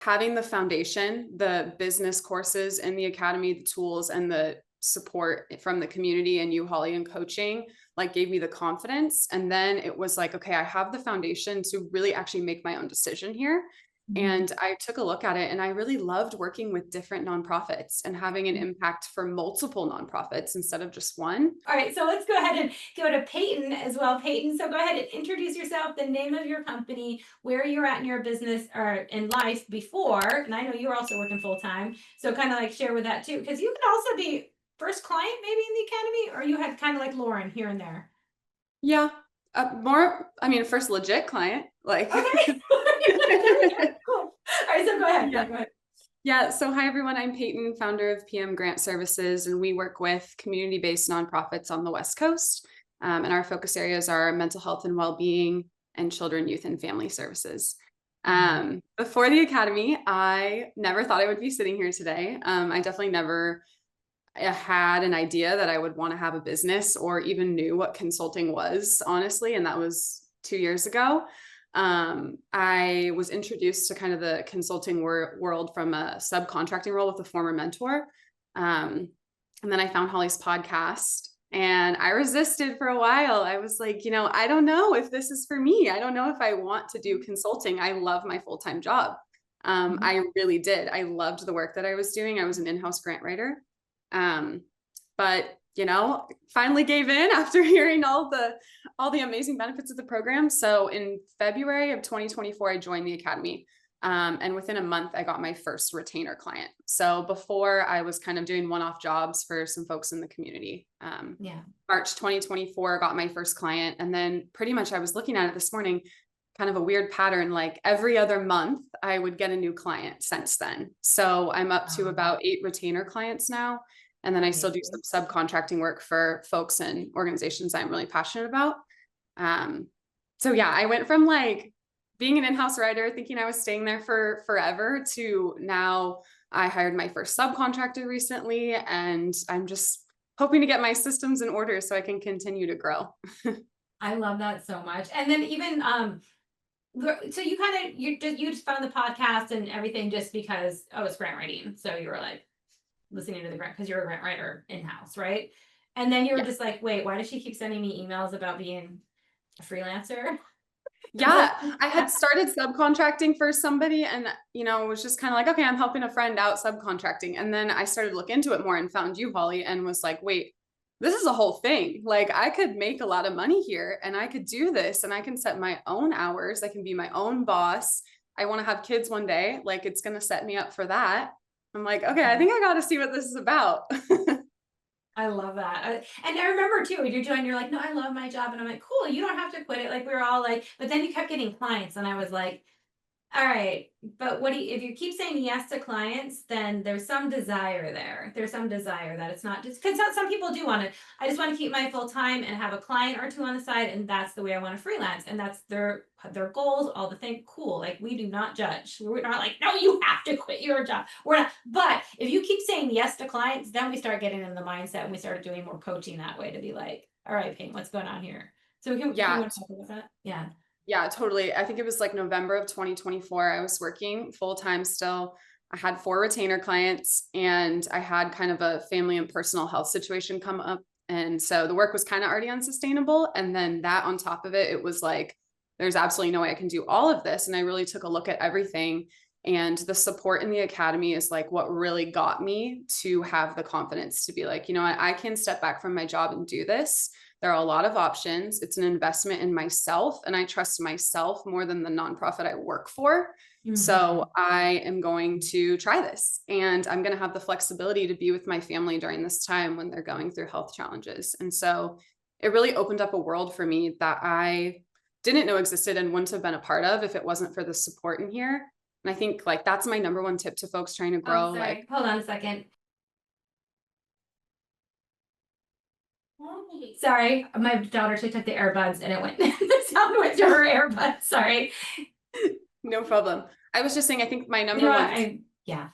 having the foundation, the business courses in the academy, the tools and the support from the community and you, Holly, and coaching, like gave me the confidence. And then it was like, okay, I have the foundation to really actually make my own decision here. And I took a look at it and I really loved working with different nonprofits and having an impact for multiple nonprofits instead of just one. All right, so let's go ahead and go to Peyton as well. Peyton, so go ahead and introduce yourself, the name of your company, where you're at in your business or in life before. And I know you're also working full time, so kind of like share with that too, because you could also be first client maybe in the academy, or you had kind of like Lauren here and there. Yeah. First legit client, like, Okay. Cool. All right, so go ahead. Yeah, yeah. go ahead. Yeah. So hi, everyone. I'm Peyton, founder of PM Grant Services, and we work with community-based nonprofits on the West Coast. And our focus areas are mental health and well-being and children, youth, and family services. Before the academy, I never thought I would be sitting here today. I definitely never had an idea that I would want to have a business or even knew what consulting was, honestly. And that was 2 years ago. I was introduced to kind of the consulting world from a subcontracting role with a former mentor. And then I found Holly's podcast and I resisted for a while. I was like, I don't know if this is for me. I don't know if I want to do consulting. I love my full-time job. I really did. I loved the work that I was doing. I was an in-house grant writer. But finally gave in after hearing all the amazing benefits of the program. So in February of 2024, I joined the academy. And within a month, I got my first retainer client. So before I was kind of doing one-off jobs for some folks in the community. March 2024, got my first client. And then pretty much I was looking at it this morning, kind of a weird pattern, like every other month I would get a new client since then. So I'm up to about 8 retainer clients now. And then I still do some subcontracting work for folks and organizations I'm really passionate about. So yeah, I went from like being an in-house writer, thinking I was staying there for forever, to now I hired my first subcontractor recently, and I'm just hoping to get my systems in order so I can continue to grow. I love that so much. And then even so you just found the podcast and everything just because it's grant writing. So you were like listening to the grant because you're a grant writer in-house, right? And then you were Yeah. just like, wait, why does she keep sending me emails about being a freelancer? Yeah, I had started subcontracting for somebody and, was just kind of like, okay, I'm helping a friend out subcontracting. And then I started to look into it more and found you, Holly, and was like, wait, this is a whole thing. Like I could make a lot of money here and I could do this and I can set my own hours. I can be my own boss. I want to have kids one day. Like it's going to set me up for that. I'm like, okay, I think I got to see what this is about. I love that. And I remember too, when you're like, no, I love my job. And I'm like, cool, you don't have to quit it. Like we were all like, but then you kept getting clients. And I was like, all right, but if you keep saying yes to clients, then there's some desire there. There's some desire that it's not just because some people do want to. I just want to keep my full time and have a client or two on the side, and that's the way I want to freelance, and that's their goals, all the things. Cool, like we do not judge. We're not like, no, you have to quit your job. We're not. But if you keep saying yes to clients, then we start getting in the mindset, and we started doing more coaching that way to be like, all right, Payton, what's going on here? So can you want to talk about that? Yeah. Yeah, totally. I think it was like November of 2024. I was working full time still. I had 4 retainer clients and I had kind of a family and personal health situation come up. And so the work was kind of already unsustainable. And then that on top of it, it was like, there's absolutely no way I can do all of this. And I really took a look at everything. And the support in the academy is like what really got me to have the confidence to be like, I can step back from my job and do this. There are a lot of options. It's an investment in myself, and I trust myself more than the nonprofit I work for. So I am going to try this, and I'm going to have the flexibility to be with my family during this time when they're going through health challenges. And so it really opened up a world for me that I didn't know existed and wouldn't have been a part of if it wasn't for the support in here. And I think like that's my number one tip to folks trying to grow. Oh, sorry. Like, Hold on a second. Sorry, my daughter took the earbuds and it went, the sound went to her earbuds. Sorry. No problem. I was just saying, I think my number You know one. yeah.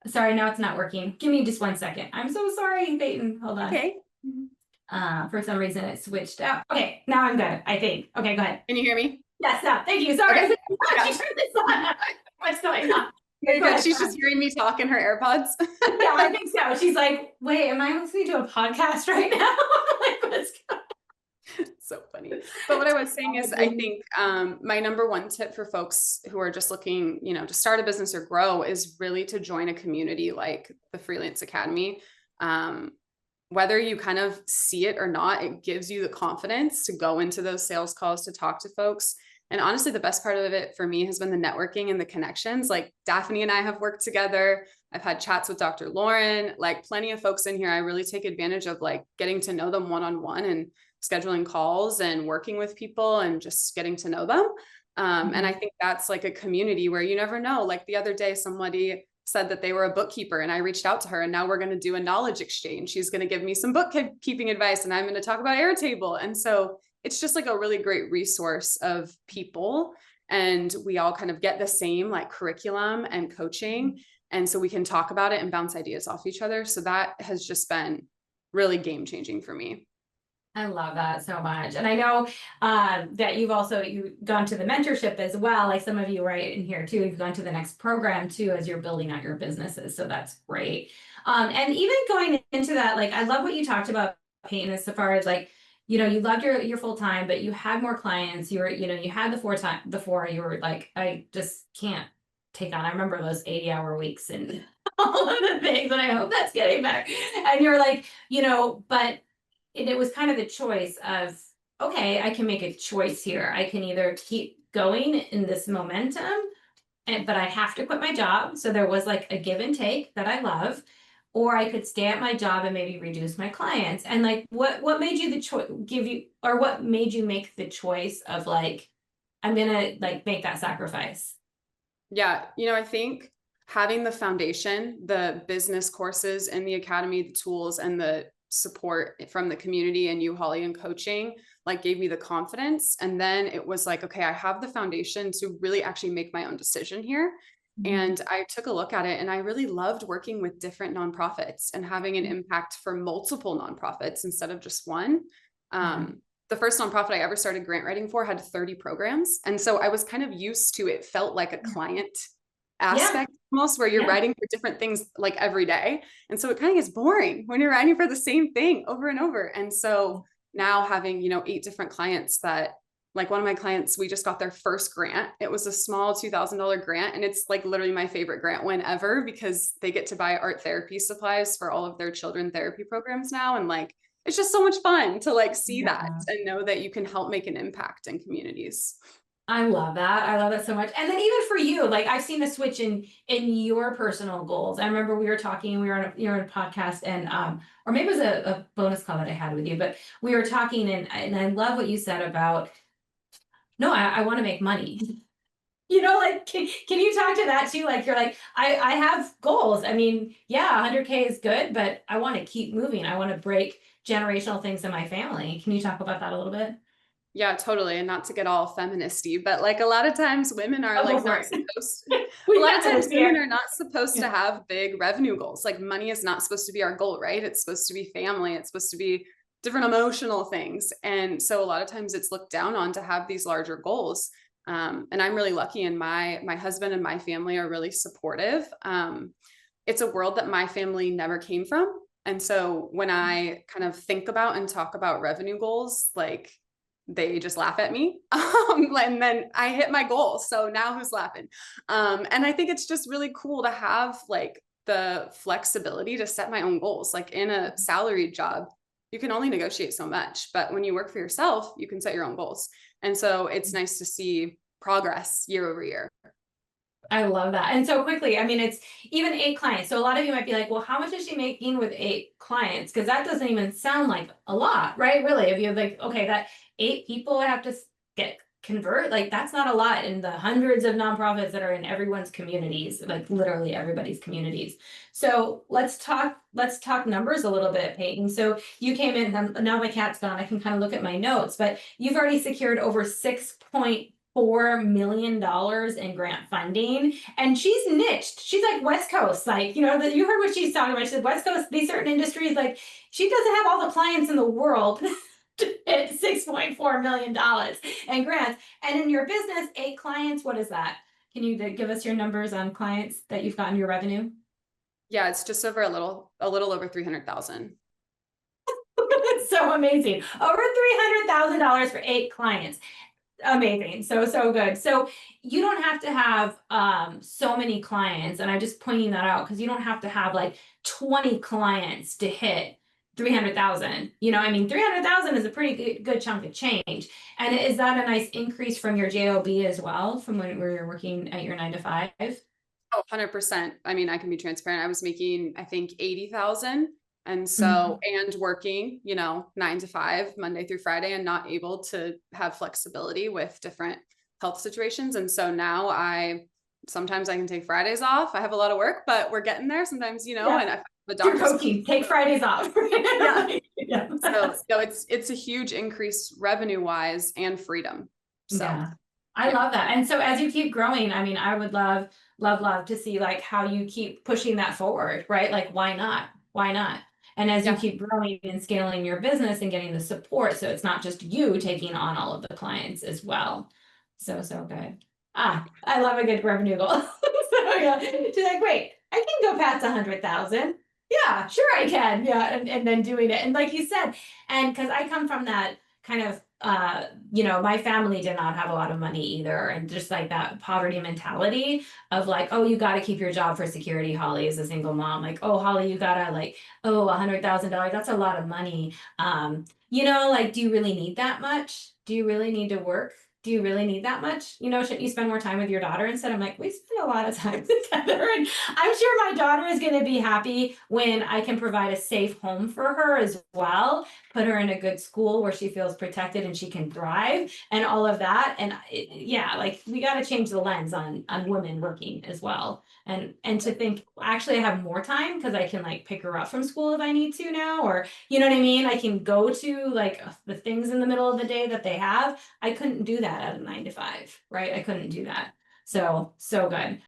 Sorry, now it's not working. Give me just 1 second. I'm so sorry, Peyton. Hold on. Okay. For some reason it switched out. Okay, now I'm good, I think. Okay, go ahead. Can you hear me? Yes, now. Thank you. Sorry. Okay. She turned this on. What's going on? You're Go good. ahead, She's go just ahead. hearing me talk in her AirPods. Yeah, I think so. She's like, wait, am I listening to a podcast right now? Like, what's So funny. But what I was saying is, I going think my number one tip for folks who are just looking, to start a business or grow is really to join a community like the Freelance Academy. Whether you kind of see it or not, it gives you the confidence to go into those sales calls, to talk to folks. And honestly, the best part of it for me has been the networking and the connections. Like Daphne and I have worked together. I've had chats with Dr. Lauren, like plenty of folks in here. I really take advantage of like getting to know them one-on-one and scheduling calls and working with people and just getting to know them. And I think that's like a community where you never know. Like the other day, somebody said that they were a bookkeeper and I reached out to her, and now we're going to do a knowledge exchange. She's going to give me some bookkeeping advice and I'm going to talk about Airtable. And so it's just like a really great resource of people. And we all kind of get the same like curriculum and coaching. And so we can talk about it and bounce ideas off each other. So that has just been really game changing for me. I love that so much. And I know that you've gone to the mentorship as well. Like some of you right in here too, you've gone to the next program too, as you're building out your businesses. So that's great. And even going into that, like, I love what you talked about, Peyton, as far as like, you loved your full time, but you had more clients. You had the four, you were like, I just can't take on. I remember those 80-hour weeks and all of the things, and I hope that's getting better. And you're like, but it was kind of the choice of, okay, I can make a choice here. I can either keep going in this momentum, but I have to quit my job. So there was like a give and take that I love, or I could stay at my job and maybe reduce my clients. And like, what made you the choice? What made you make the choice of like, I'm gonna like make that sacrifice? Yeah, I think having the foundation, the business courses in the academy, the tools and the support from the community and you, Holly, and coaching, like gave me the confidence. And then it was like, okay, I have the foundation to really actually make my own decision here. And I took a look at it and I really loved working with different nonprofits and having an impact for multiple nonprofits instead of just one. The first nonprofit I ever started grant writing for had 30 programs. And so I was kind of used to it, felt like a client aspect almost, where you're writing for different things like every day. And so it kind of gets boring when you're writing for the same thing over and over. And so now having, 8 different clients that, like one of my clients, we just got their first grant. It was a small $2,000 grant. And it's like literally my favorite grant win ever, because they get to buy art therapy supplies for all of their children therapy programs now. And like, it's just so much fun to like see that and know that you can help make an impact in communities. I love that. I love that so much. And then even for you, like I've seen a switch in your personal goals. I remember we were talking, we were on a podcast, and or maybe it was a bonus call that I had with you, but we were talking, and I love what you said about, no, I want to make money. Like, can you talk to that too? Like, you're like, I have goals. I mean, yeah, 100K is good, but I want to keep moving. I want to break generational things in my family. Can you talk about that a little bit? Yeah, totally. And not to get all feministy, but like a lot of times women are Oh, go like for not it. supposed a We lot of got times this women here. are not supposed to have big revenue goals. Like money is not supposed to be our goal, right? It's supposed to be family. It's supposed to be different emotional things. And so a lot of times it's looked down on to have these larger goals. And I'm really lucky, and my husband and my family are really supportive. It's a world that my family never came from. And so when I kind of think about and talk about revenue goals, like they just laugh at me. And then I hit my goal. So now who's laughing? And I think it's just really cool to have like the flexibility to set my own goals. Like in a salaried job, you can only negotiate so much, but when you work for yourself, you can set your own goals. And so it's nice to see progress year over year. I love that. And so quickly, I mean, it's even 8 clients. So a lot of you might be like, well, how much is she making with 8 clients? Because that doesn't even sound like a lot, right? Really, if you're like, okay, that 8 people I have to convert, like that's not a lot in the hundreds of nonprofits that are in everyone's communities, like literally everybody's communities. So let's talk numbers a little bit, Peyton. So you came in, now my cat's gone, I can kind of look at my notes, but you've already secured over $6.4 million in grant funding, and she's niched. She's like West Coast, like, you heard what she's talking about. She said West Coast, these certain industries, like she doesn't have all the clients in the world at $6.4 million in grants. And in your business, 8 clients, what is that? Can you give us your numbers on clients that you've gotten your revenue? Yeah, it's just over a little over 300,000. It's so amazing. Over $300,000 for 8 clients. Amazing. So good. So you don't have to have so many clients, and I'm just pointing that out because you don't have to have like 20 clients to hit 300,000. You know, I mean, 300,000 is a pretty good chunk of change. And is that a nice increase from your job as well, from when where you're working at your 9 to 5? Oh, 100%. I mean, I can be transparent. I was making, I think, 80,000. And Mhm. so, and working, 9 to 5, Monday through Friday, and not able to have flexibility with different health situations. And so now sometimes I can take Fridays off. I have a lot of work, but we're getting there sometimes, Yeah. and if I have a Your doctor's, coaching, take Fridays off. yeah. Yeah. So, it's a huge increase revenue wise and freedom. So, Yeah. I yeah. love that. And so as you keep growing, I mean, I would love to see like how you keep pushing that forward, right? Like, why not? Why not? And as you Yeah. keep growing and scaling your business and getting the support, so it's not just you taking on all of the clients as well. So good. I love a good revenue goal. So yeah, she's like, wait, I can go past 100,000. Yeah, sure I can. Yeah, and then doing it. And like you said, and because I come from that kind of my family did not have a lot of money either, and just like that poverty mentality of like, oh, you got to keep your job for security, Holly, as a single mom. Like, oh, Holly, you gotta like, oh, $100,000, that's a lot of money. Like, do you really need that much? Do you really need to work? Do you really need that much? Shouldn't you spend more time with your daughter instead? I'm like, we spend a lot of time together. And I'm sure my daughter is going to be happy when I can provide a safe home for her as well, put her in a good school where she feels protected and she can thrive and all of that. And yeah, like we got to change the lens on women working as well. And to think, actually I have more time because I can like pick her up from school if I need to now, or you know what I mean? I can go to like the things in the middle of the day that they have. I couldn't do that at a 9 to 5, right? I couldn't do that. So good.